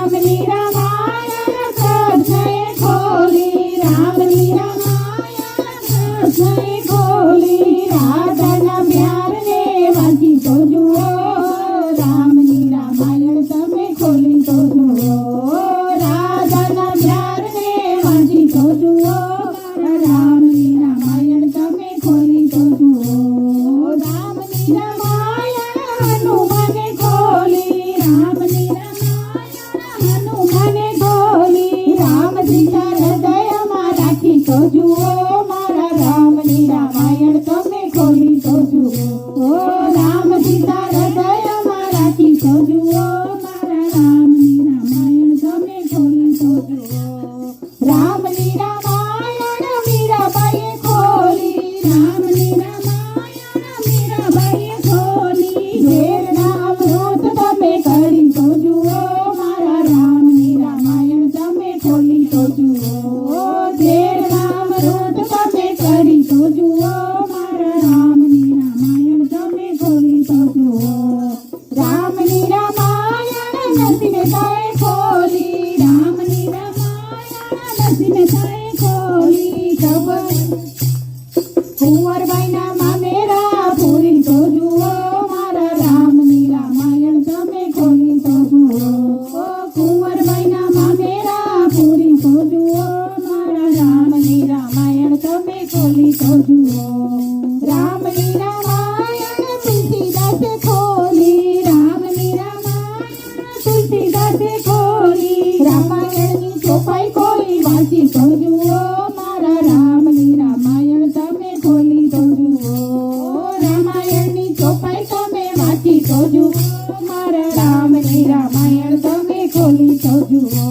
રામની રામાયણ કૃષ્ણએ ખોલી, રામની રામાયણ કૃષ્ણએ ખોલી, રાધાના પ્યારને વાંચી તો જુઓ, રામની રામાયણ તમે ખોલી તો જુઓ, રાધાના પ્યારને વાંચી તો જુઓ, રામની રામાયણ તમે ખોલી તો જુઓ, રામની રામાયણ હનુમાને ખોલી, રામની રામાયણ હનુમાને ખોલી, રામ સીતા હૃદયમાં રાખી તો જુઓ, મારા રામની રામાયણ તમે ખોલી તો જુઓ, રામ સીતા હૃદયમાં રાખી તો જુઓ, મારા રામની રામાયણ તમે ખોલી તો જુઓ, રામની રામાયણ મીરાબાઈએ ખોલી, રામની રામાયણ મીરાબાઈએ ખોલી, ઝેરના અમૃત તમે કરી તો જુઓ, મારા રામની રામાયણ તમે ખોલી તો જુઓ, ઝેરના અમૃત તમે કરી તો જુઓ, મારા રામની રામાયણ તમે ખોલી તો જુઓ, રામની રામાયણ નરસિંહ મહેતાએ ખોલી, રામની રામાયણ નરસિંહ મહેતાએ ખોલી, કુંવરબાઈના મામેરા પૂરી તો જુઓ, મારા રામની રામાયણ તમે ખોલી તો જુઓ, કુંવરબાઈના મામેરા પૂરી તો જુઓ, મારા રામની રામાયણ તમે ખોલી તો જુઓ, રામની રામાયણ તુલસીદાસે ખોલી, રામની રામાયણ તુલસીદાસે ખોલી, રામાયણની ચોપાઈ કોઈ વાંચી તો જુઓ, મારા રામની રામાયણ તમે ખોલી તો જુઓ, રામાયણની ચોપાઈ તમે વાંચી તો જુઓ, મારા રામની રામાયણ તમે ખોલી તો જુઓ,